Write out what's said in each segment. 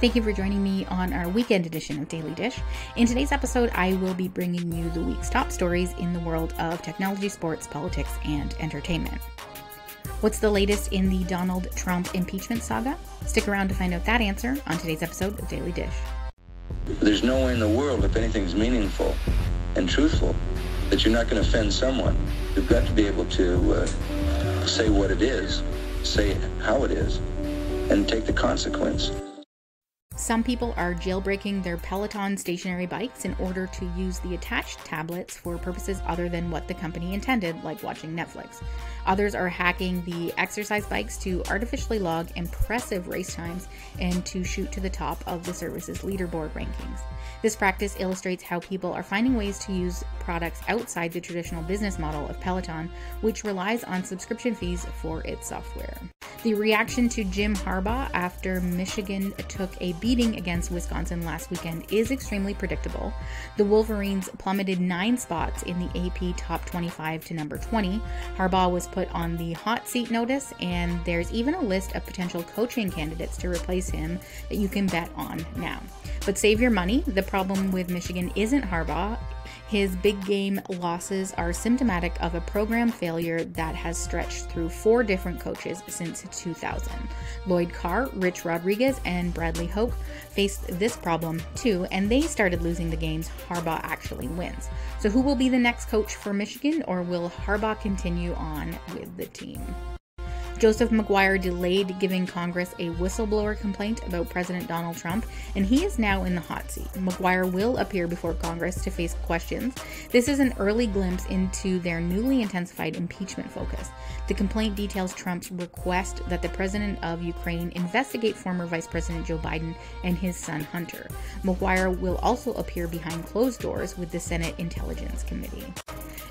Thank you for joining me on our weekend edition of Daily Dish. In today's episode, I will be bringing you the week's top stories in the world of technology, sports, politics, and entertainment. What's the latest in the Donald Trump impeachment saga? Stick around to find out that answer on today's episode of Daily Dish. There's no way in the world, if anything's meaningful and truthful, that you're not going to offend someone. You've got to be able to say what it is, say how it is, and take the consequence. Some people are jailbreaking their Peloton stationary bikes in order to use the attached tablets for purposes other than what the company intended, like watching Netflix. Others are hacking the exercise bikes to artificially log impressive race times and to shoot to the top of the service's leaderboard rankings. This practice illustrates how people are finding ways to use products outside the traditional business model of Peloton, which relies on subscription fees for its software. The reaction to Jim Harbaugh after Michigan took a beating against Wisconsin last weekend is extremely predictable. The Wolverines plummeted 9 spots in the AP Top 25 to number 20. Harbaugh was put on the hot seat notice, and there's even a list of potential coaching candidates to replace him that you can bet on now. But save your money. The problem with Michigan isn't Harbaugh. His big game losses are symptomatic of a program failure that has stretched through 4 different coaches since 2000. Lloyd Carr, Rich Rodriguez, and Bradley Hoke faced this problem too, and they started losing the games Harbaugh actually wins. So who will be the next coach for Michigan, or will Harbaugh continue on with the team? Joseph McGuire delayed giving Congress a whistleblower complaint about President Donald Trump, and he is now in the hot seat. McGuire will appear before Congress to face questions. This is an early glimpse into their newly intensified impeachment focus. The complaint details Trump's request that the president of Ukraine investigate former Vice President Joe Biden and his son Hunter. McGuire will also appear behind closed doors with the Senate Intelligence Committee.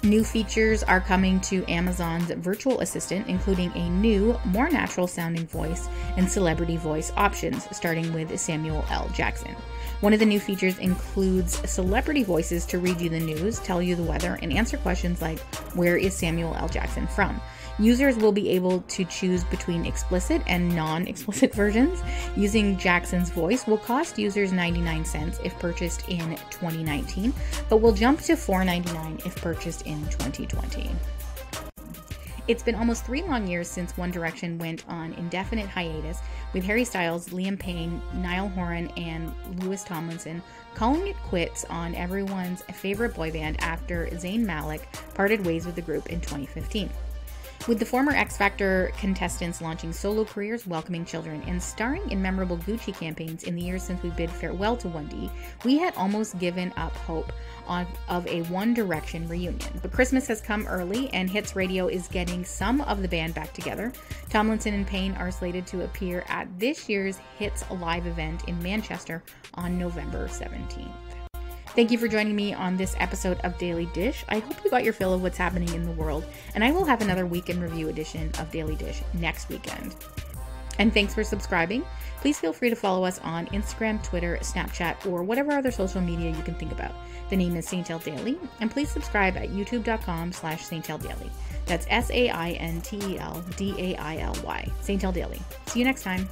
New features are coming to Amazon's virtual assistant, including a new, more natural-sounding voice and celebrity voice options, starting with Samuel L. Jackson. One of the new features includes celebrity voices to read you the news, tell you the weather, and answer questions like, "Where is Samuel L. Jackson from?" Users will be able to choose between explicit and non-explicit versions. Using Jackson's voice will cost users 99 cents if purchased in 2019, but will jump to $4.99 if purchased in 2020. It's been almost 3 long years since One Direction went on indefinite hiatus, with Harry Styles, Liam Payne, Niall Horan, and Louis Tomlinson calling it quits on everyone's favorite boy band after Zayn Malik parted ways with the group in 2015. With the former X Factor contestants launching solo careers, welcoming children, and starring in memorable Gucci campaigns in the years since we bid farewell to 1D, we had almost given up hope of a One Direction reunion. But Christmas has come early, and Hits Radio is getting some of the band back together. Tomlinson and Payne are slated to appear at this year's Hits Live event in Manchester on November 17th. Thank you for joining me on this episode of Daily Dish. I hope you got your fill of what's happening in the world, and I will have another weekend review edition of Daily Dish next weekend. And thanks for subscribing. Please feel free to follow us on Instagram, Twitter, Snapchat, or whatever other social media you can think about. The name is Saintel Daily, and please subscribe at youtube.com/Saintel Daily. That's SAINTEL DAILY. Saintel Daily. See you next time.